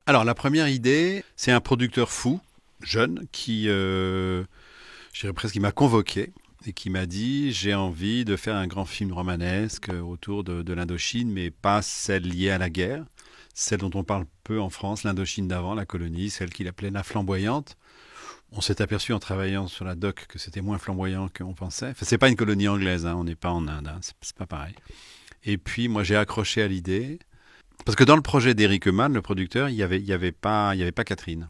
Alors, la première idée, c'est un producteur fou, jeune, je dirais presque, qui m'a convoqué et qui m'a dit, j'ai envie de faire un grand film romanesque autour de l'Indochine, mais pas celle liée à la guerre, celle dont on parle peu en France, l'Indochine d'avant, la colonie, celle qu'il appelait la flamboyante. On s'est aperçu en travaillant sur la doc que c'était moins flamboyant qu'on pensait. Enfin, c'est pas une colonie anglaise, hein, on n'est pas en Inde, hein, c'est pas pareil. Et puis, moi, j'ai accroché à l'idée. Parce que dans le projet d'Eric Eman, le producteur, il y avait pas Catherine.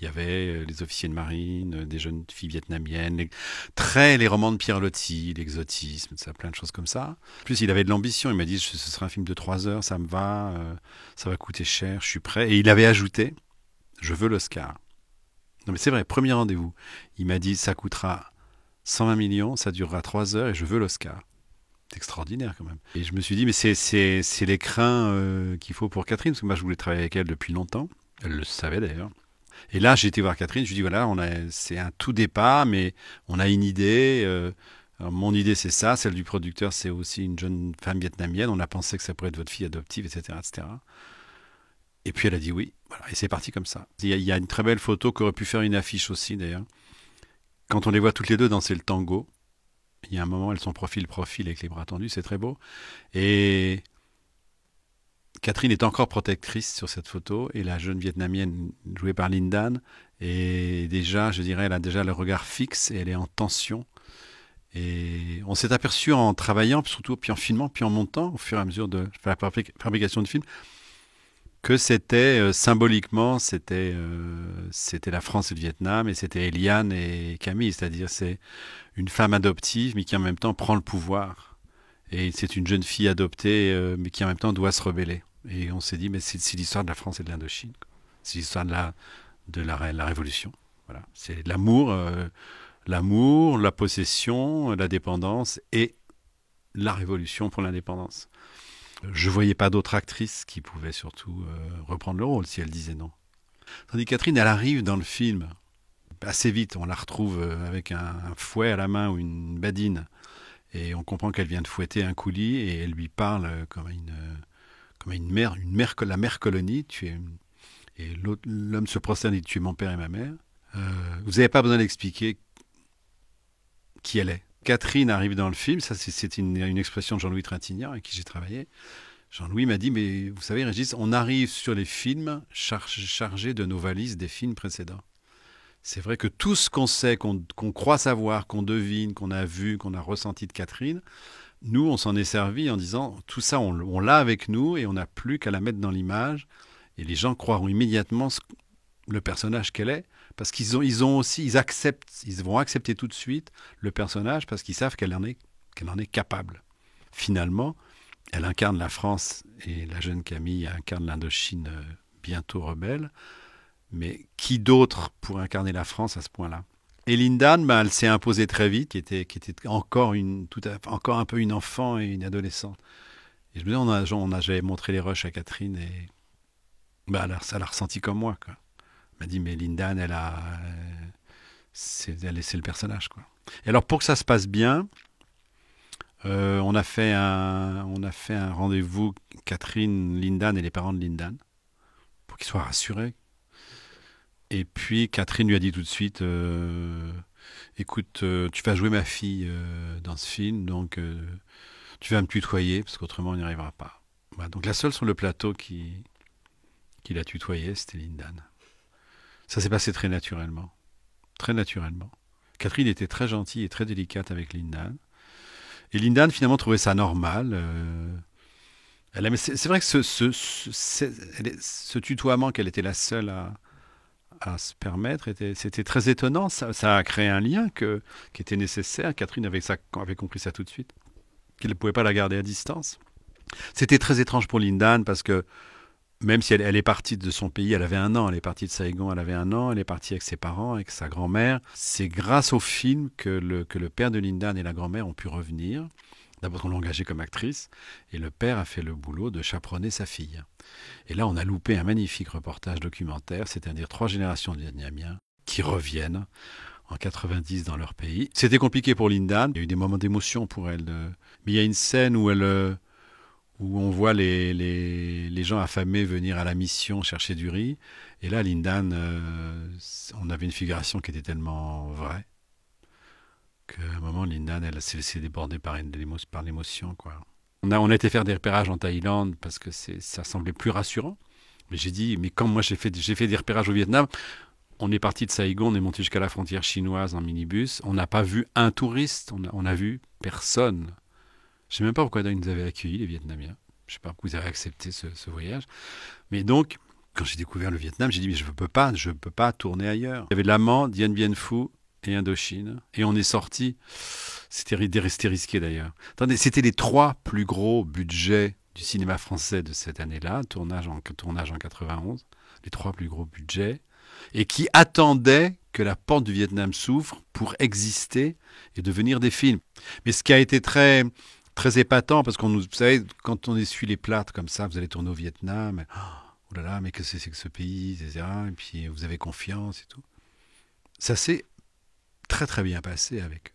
Il y avait les officiers de marine, des jeunes filles vietnamiennes, les romans de Pierre Loti, l'exotisme, ça, plein de choses comme ça. En plus, il avait de l'ambition. Il m'a dit, ce sera un film de 3 heures, ça me va, ça va coûter cher, je suis prêt. Et il avait ajouté, je veux l'Oscar. Non mais c'est vrai, premier rendez-vous. Il m'a dit, ça coûtera 120 millions, ça durera 3 heures et je veux l'Oscar. C'est extraordinaire quand même. Et je me suis dit, mais c'est l'écrin qu'il faut pour Catherine, parce que moi je voulais travailler avec elle depuis longtemps. Elle le savait d'ailleurs. Et là, j'ai été voir Catherine, je lui ai dit, voilà, c'est un tout départ, mais on a une idée. Alors, mon idée, c'est ça. Celle du producteur, c'est aussi une jeune femme vietnamienne. On a pensé que ça pourrait être votre fille adoptive, etc., etc. Et puis elle a dit oui. Voilà, et c'est parti comme ça. Il y a une très belle photo qui aurait pu faire une affiche aussi, d'ailleurs. Quand on les voit toutes les deux danser le tango, il y a un moment, elles sont profil avec les bras tendus, c'est très beau. Et Catherine est encore protectrice sur cette photo, et la jeune Vietnamienne jouée par Lindan est déjà, je dirais, elle a déjà le regard fixe et elle est en tension. Et on s'est aperçu en travaillant, surtout puis en filmant, puis en montant, au fur et à mesure de la fabrication du film, que c'était symboliquement, c'était la France et le Vietnam, et c'était Eliane et Camille, c'est-à-dire c'est une femme adoptive, mais qui en même temps prend le pouvoir. Et c'est une jeune fille adoptée, mais qui en même temps doit se rebeller. Et on s'est dit, mais c'est l'histoire de la France et de l'Indochine. C'est l'histoire de la Révolution. Voilà. C'est l'amour, la possession, la dépendance et la Révolution pour l'indépendance. Je voyais pas d'autre actrice qui pouvait surtout reprendre le rôle si elle disait non. Tandis que Catherine, elle arrive dans le film assez vite. On la retrouve avec un fouet à la main ou une badine. Et on comprend qu'elle vient de fouetter un coulis et elle lui parle comme à une mère, la mère colonie. Et l'homme se prosterne et dit, tu es mon père et ma mère. Vous n'avez pas besoin d'expliquer qui elle est. Catherine arrive dans le film, ça c'est une expression de Jean-Louis Trintignant avec qui j'ai travaillé. Jean-Louis m'a dit, mais vous savez Régis, on arrive sur les films chargés de nos valises des films précédents. C'est vrai que tout ce qu'on sait, qu'on croit savoir, qu'on devine, qu'on a vu, qu'on a ressenti de Catherine, nous, on s'en est servi en disant, tout ça, on l'a avec nous et on n'a plus qu'à la mettre dans l'image. Et les gens croiront immédiatement le personnage qu'elle est, parce qu'ils vont accepter tout de suite le personnage parce qu'ils savent qu'elle en est capable. Finalement, elle incarne la France et la jeune Camille incarne l'Indochine bientôt rebelle. Mais qui d'autre pour incarner la France à ce point-là? Et Lindan, elle s'est imposée très vite, qui était encore un peu une enfant et une adolescente. Et je me disais, j'avais montré les rushs à Catherine et ça l'a ressenti comme moi, quoi. Elle m'a dit, mais Lindan, c'est le personnage, quoi. Et alors, pour que ça se passe bien, on a fait un rendez-vous, Catherine, Lindan et les parents de Lindan, pour qu'ils soient rassurés. Et puis Catherine lui a dit tout de suite, écoute, tu vas jouer ma fille dans ce film, donc tu vas me tutoyer, parce qu'autrement on n'y arrivera pas. Voilà, donc la seule sur le plateau qui l'a tutoyé, c'était Lindan. Ça s'est passé très naturellement. Très naturellement. Catherine était très gentille et très délicate avec Lindan. Et Lindan finalement trouvait ça normal. C'est vrai que ce tutoiement qu'elle était la seule à se permettre, c'était très étonnant. Ça a créé un lien qui était nécessaire. Catherine avait compris ça tout de suite, qu'elle ne pouvait pas la garder à distance. C'était très étrange pour Lindan parce que même si elle est partie de son pays, elle avait 1 an, elle est partie de Saigon, elle avait 1 an, elle est partie avec ses parents, avec sa grand-mère. C'est grâce au film que le père de Lindan et la grand-mère ont pu revenir. D'abord, on l'a engagée comme actrice, et le père a fait le boulot de chaperonner sa fille. Et là, on a loupé un magnifique reportage documentaire, c'est-à-dire 3 générations de Vietnamiens qui reviennent en 90 dans leur pays. C'était compliqué pour Lindan, il y a eu des moments d'émotion pour elle. Mais il y a une scène où où on voit les gens affamés venir à la mission chercher du riz. Et là, Lindan, on avait une figuration qui était tellement vraie qu'à un moment, Lindan, elle s'est laissée déborder par l'émotion, quoi. On a été faire des repérages en Thaïlande parce que ça semblait plus rassurant. Mais j'ai dit, mais quand moi j'ai fait des repérages au Vietnam, on est parti de Saigon, on est monté jusqu'à la frontière chinoise en minibus. On n'a pas vu un touriste, on a vu personne. Je ne sais même pas pourquoi ils nous avaient accueillis, les Vietnamiens. Je ne sais pas pourquoi ils avaient accepté ce voyage. Mais donc, quand j'ai découvert le Vietnam, j'ai dit, mais je peux pas tourner ailleurs. Il y avait L'Amant, Dien Bien Phu et Indochine. Et on est sorti. C'était resté risqué d'ailleurs. Attendez, c'était les 3 plus gros budgets du cinéma français de cette année-là, tournage en 91. Les 3 plus gros budgets. Et qui attendaient que la porte du Vietnam s'ouvre pour exister et devenir des films. Mais ce qui a été très épatant, parce qu'on nous, vous savez, quand on essuie les plâtres comme ça, vous allez tourner au Vietnam, oh là là, mais que c'est que ce pays, etc. Et puis vous avez confiance et tout. Ça s'est très bien passé avec eux.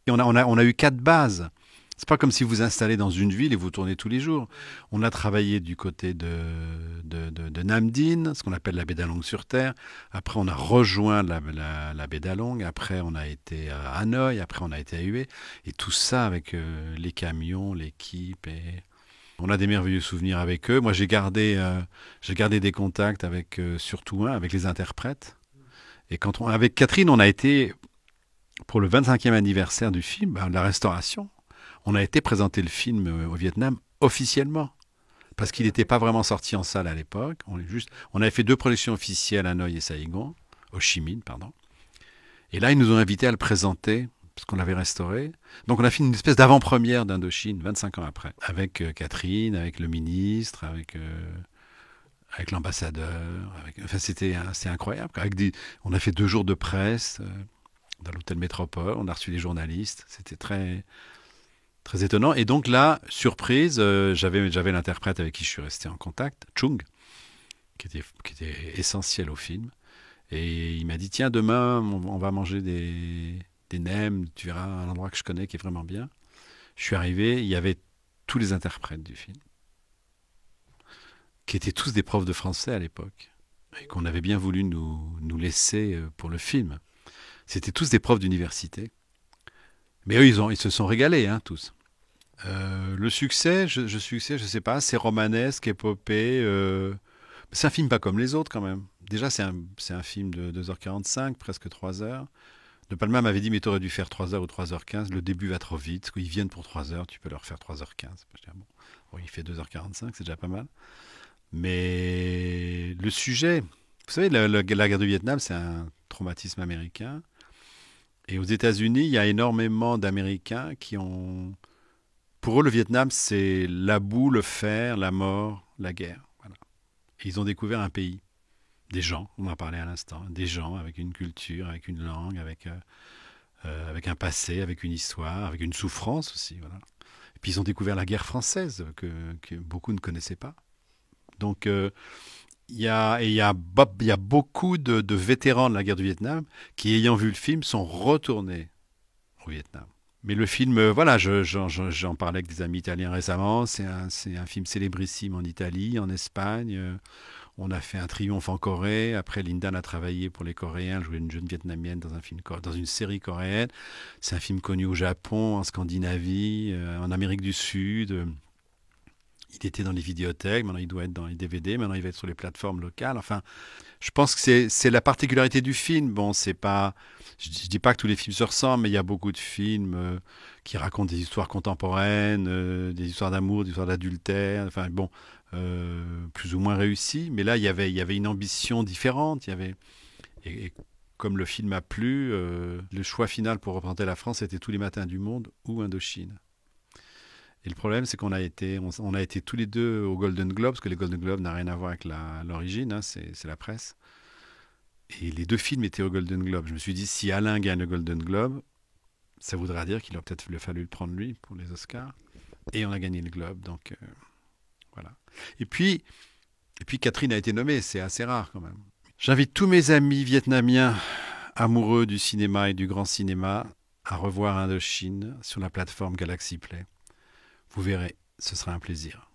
Et on a eu 4 bases. C'est pas comme si vous installez dans une ville et vous tournez tous les jours. On a travaillé du côté de Nam Dinh, ce qu'on appelle la baie d'Along sur Terre. Après, on a rejoint la baie d'Along. Après, on a été à Hanoï. Après, on a été à Hue. Et tout ça avec les camions, l'équipe. Et on a des merveilleux souvenirs avec eux. Moi, j'ai gardé des contacts avec, surtout avec les interprètes. Et avec Catherine, on a été, pour le 25e anniversaire du film, la restauration, on a été présenter le film au Vietnam officiellement. Parce qu'il n'était pas vraiment sorti en salle à l'époque. On avait fait 2 projections officielles à Hanoï et Saigon, Ho Chi Minh, pardon. Et là, ils nous ont invités à le présenter, parce qu'on l'avait restauré. Donc on a fait une espèce d'avant-première d'Indochine, 25 ans après. Avec Catherine, avec le ministre, avec l'ambassadeur. Enfin, c'est incroyable. On a fait 2 jours de presse dans l'hôtel Métropole. On a reçu les journalistes. C'était très étonnant. Et donc là, surprise, j'avais l'interprète avec qui je suis resté en contact, Chung, qui était essentiel au film. Et il m'a dit, tiens, demain, on va manger des nems, tu verras un endroit que je connais qui est vraiment bien. Je suis arrivé, il y avait tous les interprètes du film, qui étaient tous des profs de français à l'époque, et qu'on avait bien voulu nous laisser pour le film. C'était tous des profs d'université. Mais eux, ils se sont régalés, hein, tous. Le succès, je sais pas, c'est romanesque, épopée. C'est un film pas comme les autres quand même. Déjà, c'est un film de 2h45, presque 3 heures. De Palma m'avait dit, mais tu aurais dû faire 3 heures ou 3h15. Le début va trop vite. Ils viennent pour 3 heures, tu peux leur faire 3h15. Je dis, ah bon, il fait 2h45, c'est déjà pas mal. Mais le sujet, vous savez, la guerre du Vietnam, c'est un traumatisme américain. Et aux États-Unis, il y a énormément d'Américains qui ont... Pour eux, le Vietnam, c'est la boue, le fer, la mort, la guerre. Voilà. Et ils ont découvert un pays. Des gens, on en parlait à l'instant, des gens avec une culture, avec une langue, avec un passé, avec une histoire, avec une souffrance aussi. Voilà. Et puis ils ont découvert la guerre française que beaucoup ne connaissaient pas. Donc il y a beaucoup de vétérans de la guerre du Vietnam qui, ayant vu le film, sont retournés au Vietnam. Mais le film, voilà, j'en parlais avec des amis italiens récemment. C'est un film célébrissime en Italie, en Espagne. On a fait un triomphe en Corée. Après, Lindan a travaillé pour les Coréens, joué une jeune Vietnamienne dans une série coréenne. C'est un film connu au Japon, en Scandinavie, en Amérique du Sud. Il était dans les vidéothèques, maintenant il doit être dans les DVD, maintenant il va être sur les plateformes locales. Enfin, je pense que c'est la particularité du film. Bon, c'est pas, je dis pas que tous les films se ressemblent, mais il y a beaucoup de films qui racontent des histoires contemporaines, des histoires d'amour, des histoires d'adultère. Enfin, bon, plus ou moins réussies. Mais là, il y avait une ambition différente. Et comme le film a plu, le choix final pour représenter la France était Tous les matins du monde ou Indochine. Et le problème, c'est qu'on a été tous les deux au Golden Globe, parce que les Golden Globes n'a rien à voir avec l'origine, hein, c'est la presse. Et les 2 films étaient au Golden Globe. Je me suis dit, si Alain gagne le Golden Globe, ça voudra dire qu'il aurait peut-être fallu le prendre lui pour les Oscars. Et on a gagné le Globe, donc voilà. Et puis Catherine a été nommée, c'est assez rare quand même. J'invite tous mes amis vietnamiens amoureux du cinéma et du grand cinéma à revoir Indochine sur la plateforme Galaxy Play. Vous verrez, ce sera un plaisir.